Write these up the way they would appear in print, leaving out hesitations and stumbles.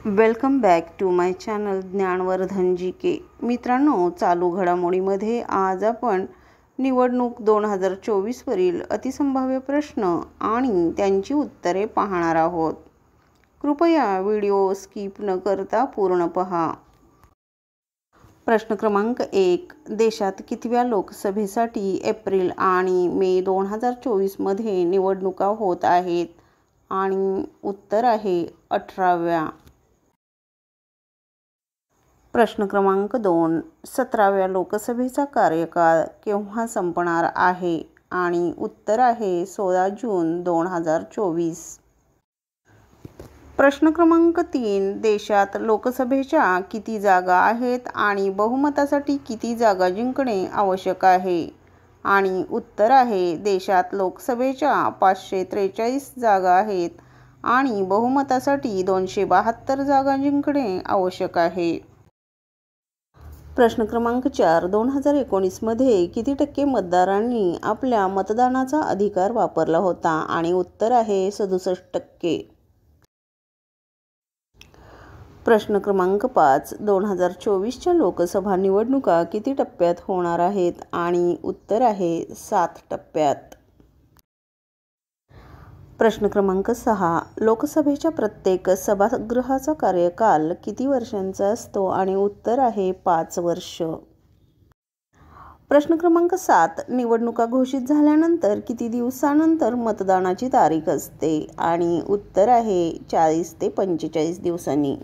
Welcome back to my channel Gyanvardhan G K. मित्रांनो, चालू घडामोडीमध्ये आज आपण निवडणूक 2024 वरील अतिसंभाव्य प्रश्न आणि त्यांची उत्तरे पाहणार आहोत. कृपया व्हिडिओ स्किप न करता पूर्ण पहा. प्रश्न क्रमांक 1. देशात कितव्या लोकसभेसाठी एप्रिल आणि मे 2024 मध्ये निवडणुका होत आहेत? आणि उत्तर आहे 18व्या. प्रश्न क्रमांक 2. 17व्या लोकसभेचा कार्यकाळ केव्हा संपणार आहे? आणि उत्तर आहे 16 जून 2024. प्रश्न क्रमांक 3. देशात लोकसभेच्या किती जागा आहेत आणि बहुमतासाठी किती जागा जिंकणे आवश्यक आहे? आणि उत्तर आहे देशात लोकसभेच्या 543 जागा आहेत आणि बहुमतासाठी 272 जागा जिंकणे आवश्यक आहे. प्रश्न क्रमांक 4. 2019 मध्ये किती टक्के मतदारांनी आपल्या मतदानाचा अधिकार वापरला होता? आणि उत्तर आहे 67%. प्रश्न क्रमांक 5. 2024च्या लोकसभा निवडणुका किती टप्प्यात होणार आहेत? आणि उत्तर आहे 7 टप्प्यात. प्रश्न क्रमांक 6. लोकसभेच्या प्रत्येक सभागृहाचा कार्यकाल किती वर्षांचा असतो? आणि उत्तर आहे 5 वर्ष. प्रश्न क्रमांक 7. निवडणुका घोषित झाल्यानंतर किती दिवसानंतर मतदानाची तारीख असते? आणि उत्तर आहे 40 ते 45 दिवसांनी.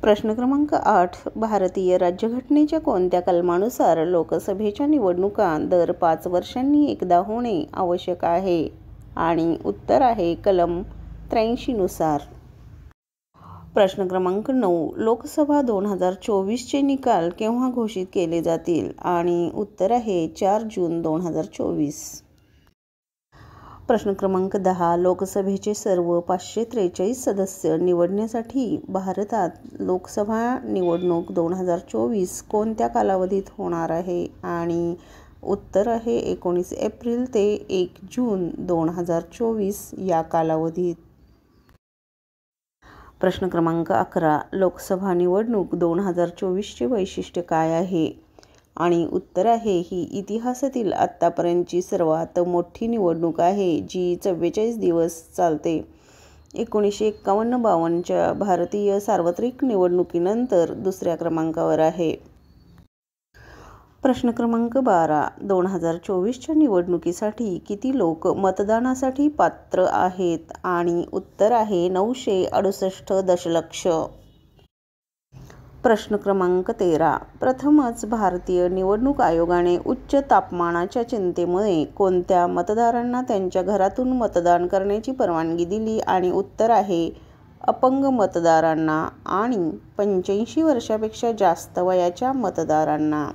प्रश्न क्रमांक 8. भारतीय राज्यघटनेच्या कोणत्या कलमानुसार लोकसभेच्या निवडणुका दर 5 वर्षांनी एकदा होणे आवश्यक आहे? आणि उत्तर आहे कलम 83 नुसार. प्रश्न क्रमांक 9. लोकसभा 2024चे निकाल केव्हा घोषित केले जातील? आणि उत्तर आहे 4 जून 2024. प्रश्न क्रमांक 10. लोकसभेचे सर्व 543 सदस्य निवडण्यासाठी भारतात लोकसभा निवडणूक 2024 कोणत्या कालावधीत होणार आहे? आणि उत्तर आहे 19 एप्रिल ते 1 जून 2024 या कालावधीत. प्रश्न क्रमांक 11. लोकसभा निवडणूक 2024चे वैशिष्ट्य काय आहे? आणि उत्तर आहे ही इतिहासातील आत्तापर्यंतची सर्वात मोठी निवडणूक आहे जी 44 दिवस चालते. 1951-52च्या भारतीय सार्वत्रिक निवडणुकीनंतर दुसऱ्या क्रमांकावर आहे. प्रश्न क्रमांक 12. 2024च्या निवडणुकीसाठी किती लोक मतदानासाठी पात्र आहेत? आणि उत्तर आहे 968 दशलक्ष. प्रश्न क्रमांक 13. प्रथमच भारतीय निवडणूक आयोगाने उच्च तापमानाच्या चिंतेमुळे कोणत्या मतदारांना त्यांच्या घरातून मतदान करण्याची परवानगी दिली? आणि उत्तर आहे अपंग मतदारांना आणि 85 वर्षापेक्षा जास्त वयाच्या मतदारांना.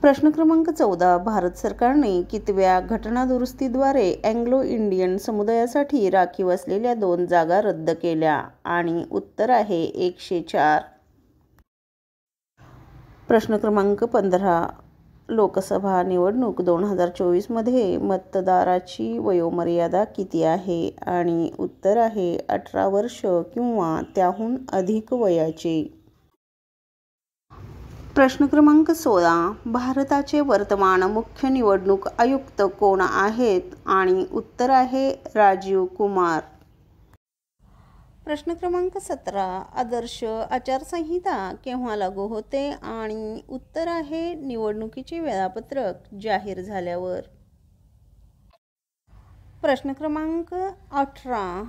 प्रश्न क्रमांक 14. भारत सरकारने कितव्या घटनादुरुस्तीद्वारे अँग्लो इंडियन समुदायासाठी राखीव असलेल्या 2 जागा रद्द केल्या? आणि उत्तर आहे 104. प्रश्न क्रमांक 15. लोकसभा निवडणूक 2024 मध्ये मतदाराची वयोमर्यादा किती आहे? आणि उत्तर आहे 18 वर्ष किंवा त्याहून अधिक वयाचे. प्रश्न क्रमांक 16. भारताचे वर्तमान मुख्य निवडणूक आयुक्त कोण आहेत? आणि उत्तर आहे राजीव कुमार. प्रश्न क्रमांक 17. आदर्श आचारसंहिता केव्हा लागू होते? आणि उत्तर आहे निवडणुकीचे वेळापत्रक जाहीर झाल्यावर. प्रश्न क्रमांक 18.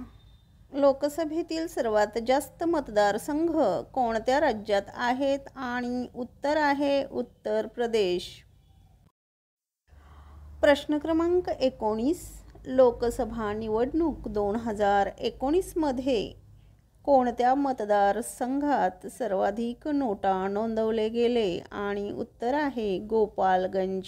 लोकसभेतील सर्वात जास्त मतदारसंघ कोणत्या राज्यात आहेत? आणि उत्तर आहे उत्तर प्रदेश. प्रश्न क्रमांक 19. लोकसभा निवडणूक 2019 मध्ये कोणत्या मतदारसंघात सर्वाधिक नोटा नोंदवले गेले? आणि उत्तर आहे गोपालगंज.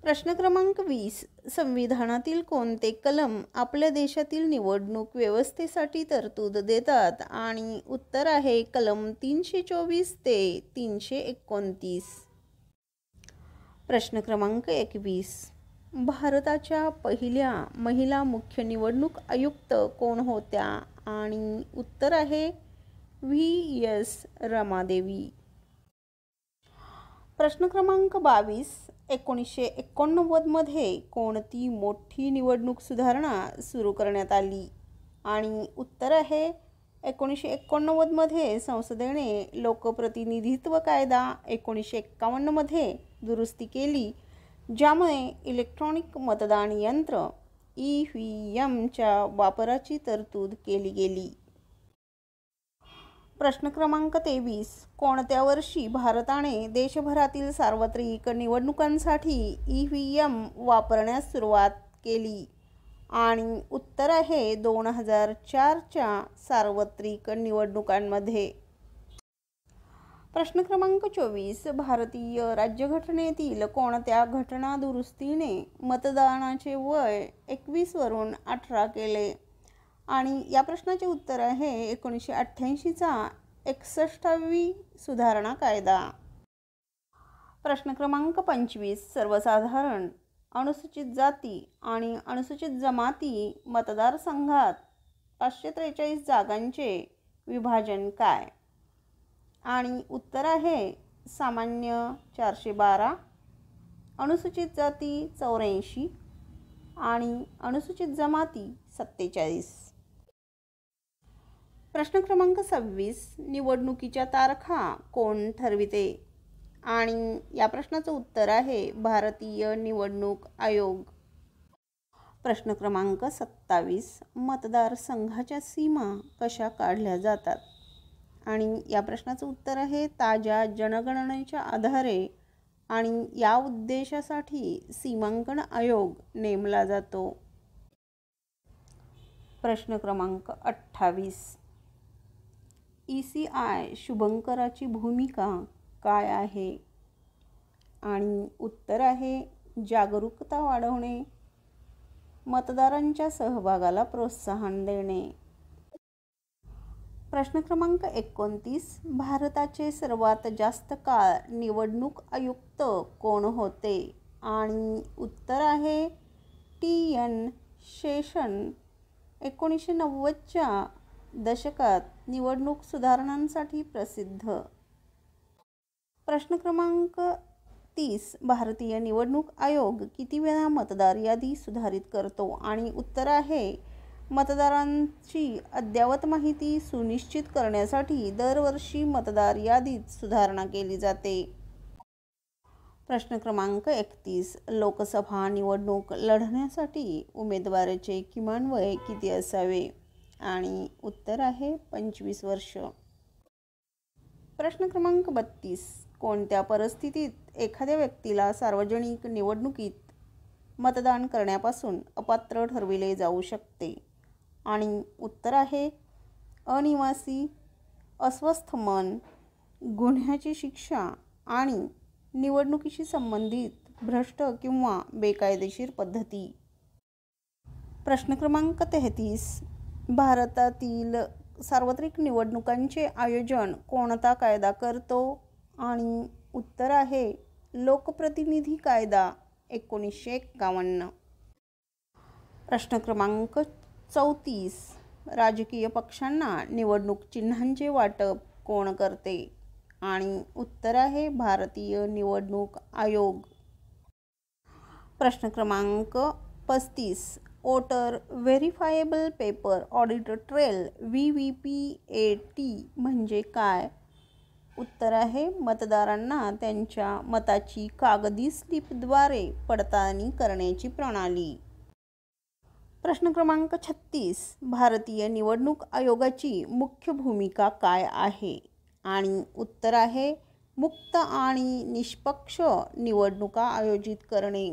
प्रश्न क्रमांक 20. संविधानातील कोणते कलम आपल्या देशातील निवडणूक व्यवस्थेसाठी तरतूद देतात? आणि उत्तर आहे कलम 324 ते 329. प्रश्न क्रमांक 21. भारताच्या पहिल्या महिला मुख्य निवडणूक आयुक्त कोण होत्या? आणि उत्तर आहे व्ही.एस. रमादेवी. प्रश्न क्रमांक 22. 1989 मध्ये कोणती मोठी निवडणूक सुधारणा सुरू करण्यात आली? आणि उत्तर आहे 1989 मध्ये संसदेने लोकप्रतिनिधित्व कायदा 1951 मध्ये दुरुस्ती केली, ज्यामुळे इलेक्ट्रॉनिक मतदान यंत्र EVMच्या वापराची तरतूद केली गेली. प्रश्न क्रमांक 23. कोणत्या वर्षी भारताने देशभरातील सार्वत्रिक निवडणुकांसाठी EVM वापरण्यास सुरुवात केली? आणि उत्तर आहे 2004च्या सार्वत्रिक निवडणुकांमध्ये. प्रश्न क्रमांक 24. भारतीय राज्यघटनेतील कोणत्या घटना दुरुस्तीने मतदानाचे वय 21 वरून 18 केले? आणि या प्रश्नाचे उत्तर आहे 1988चा 61वी सुधारणा कायदा. प्रश्न क्रमांक 25. सर्वसाधारण अनुसूचित जाती आणि अनुसूचित जमाती मतदारसंघात 543 जागांचे विभाजन काय? आणि उत्तर आहे सामान्य 412, अनुसूचित जाती 84 आणि अनुसूचित जमाती 47. प्रश्न क्रमांक 26. निवडणुकीच्या तारखा कोण ठरविते? आणि या प्रश्नाचं उत्तर आहे भारतीय निवडणूक आयोग. प्रश्न क्रमांक 27. मतदारसंघाच्या सीमा कशा काढल्या जातात? आणि या प्रश्नाचं उत्तर आहे ताज्या जनगणनेच्या आधारे, आणि या उद्देशासाठी सीमांकन आयोग नेमला जातो. प्रश्न क्रमांक 28. ECI शुभंकराची भूमिका काय आहे? आणि उत्तर आहे जागरूकता वाढवणे, मतदारांच्या सहभागाला प्रोत्साहन देणे. प्रश्न क्रमांक 29. भारताचे सर्वात जास्त काळ निवडणूक आयुक्त कोण होते? आणि उत्तर आहे TN शेषन. 1990च्या दशकात निवडणूक सुधारणांसाठी प्रसिद्ध. प्रश्न क्रमांक 30. भारतीय निवडणूक आयोग किती वेळा मतदार यादी सुधारित करतो? आणि उत्तर आहे मतदारांची अद्ययावत माहिती सुनिश्चित करण्यासाठी दरवर्षी मतदार यादीत सुधारणा केली जाते. प्रश्न क्रमांक 31. लोकसभा निवडणूक लढण्यासाठी उमेदवाराचे किमान वय किती असावे? आणि उत्तर आहे 25 वर्ष. प्रश्न क्रमांक 32. कोणत्या परिस्थितीत एखाद्या व्यक्तीला सार्वजनिक निवडणुकीत मतदान करण्यापासून अपात्र ठरविले जाऊ शकते? आणि उत्तर आहे अनिवासी, अस्वस्थ मन, गुन्ह्याची शिक्षा आणि निवडणुकीशी संबंधित भ्रष्ट किंवा बेकायदेशीर पद्धती. प्रश्न क्रमांक 33. भारतातील सार्वत्रिक निवडणुकांचे आयोजन कोणता कायदा करतो? आणि उत्तर आहे लोकप्रतिनिधी कायदा 1951. प्रश्न क्रमांक 34. राजकीय पक्षांना निवडणूक चिन्हांचे वाटप कोण करते? आणि उत्तर आहे भारतीय निवडणूक आयोग. प्रश्न क्रमांक 35. Voter verifiable paper audit trail VVPAT म्हणजे काय? उत्तर आहे मतदारांना त्यांच्या मताची कागदी स्लिपद्वारे पडताळणी करण्याची प्रणाली. प्रश्न क्रमांक 36. भारतीय निवडणूक आयोगाची मुख्य भूमिका काय आहे? आणि उत्तर आहे मुक्त आणि निष्पक्ष निवडणुका आयोजित करणे.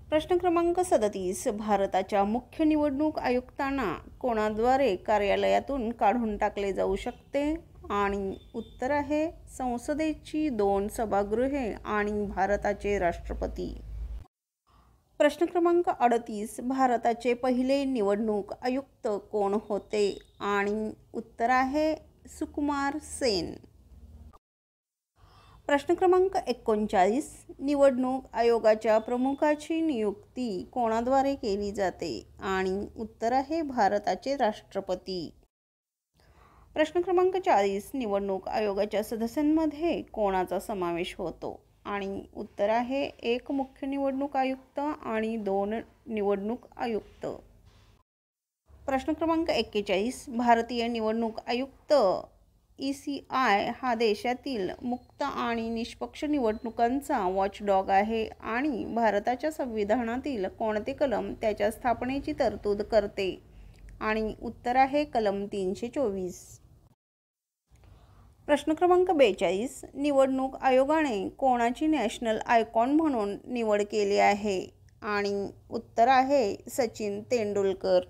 प्रश्न क्रमांक 37. भारताच्या मुख्य निवडणूक आयुक्तांना कोणाद्वारे कार्यालयातून काढून टाकले जाऊ शकते? आणि उत्तर आहे संसदेची 2 सभागृहे आणि भारताचे राष्ट्रपती. प्रश्न क्रमांक 38. भारताचे पहिले निवडणूक आयुक्त कोण होते? आणि उत्तर आहे सुकुमार सेन. प्रश्न क्रमांक 39, निवडणूक आयोगाच्या प्रमुखाची नियुक्ती कोणाद्वारे केली जाते? आणि उत्तर आहे भारताचे राष्ट्रपती. प्रश्न क्रमांक 40, निवडणूक आयोगाच्या सदस्यांमध्ये कोणाचा समावेश होतो? आणि उत्तर आहे एक मुख्य निवडणूक आयुक्त आणि 2 निवडणूक आयुक्त. प्रश्न क्रमांक 41, भारतीय निवडणूक आयुक्त ECI हा देशातील मुक्त आणि निष्पक्ष निवडणुकांचा वॉचडॉग आहे आणि भारताच्या संविधानातील कोणते कलम त्याच्या स्थापनेची तरतूद करते? आणि उत्तर आहे कलम 324. प्रश्न क्रमांक 42, निवडणूक आयोगाने कोणाची नॅशनल आयकॉन म्हणून निवड केली आहे? आणि उत्तर आहे सचिन तेंडुलकर.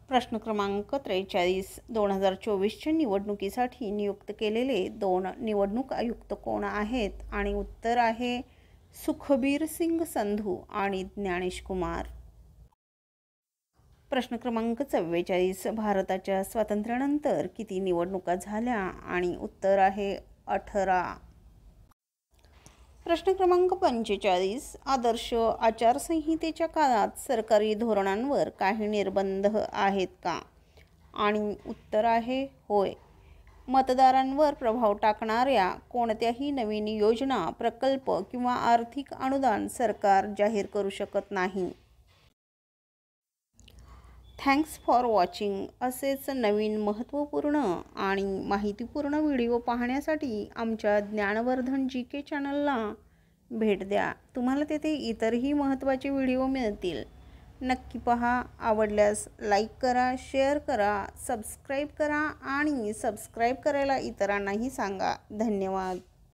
प्रश्न क्रमांक 43, 2024च्या निवडणुकीसाठी नियुक्त केलेले 2 निवडणूक आयुक्त कोण आहेत? आणि उत्तर आहे सुखबीर सिंग संधू आणि ज्ञानेश कुमार. प्रश्न क्रमांक 44, भारताच्या स्वातंत्र्यानंतर किती निवडणुका झाल्या? आणि उत्तर आहे 18. प्रश्न क्रमांक 45, आदर्श आचारसंहितेच्या काळात सरकारी धोरणांवर काही निर्बंध आहेत का? आणि उत्तर आहे होय. मतदारांवर प्रभाव टाकणाऱ्या कोणत्याही नवीन योजना, प्रकल्प किंवा आर्थिक अनुदान सरकार जाहीर करू शकत नाही. Thanks for watching. असेच नवीन महत्त्वपूर्ण आणि माहितीपूर्ण व्हिडिओ पाहण्यासाठी आमच्या ज्ञानवर्धन GK चॅनलला भेट द्या. तुम्हाला तेथे इतरही महत्त्वाचे व्हिडिओ मिळतील. नक्की पहा. आवडल्यास लाईक करा, शेअर करा, सबस्क्राईब करा आणि सबस्क्राईब करायला इतरांनाही सांगा. धन्यवाद.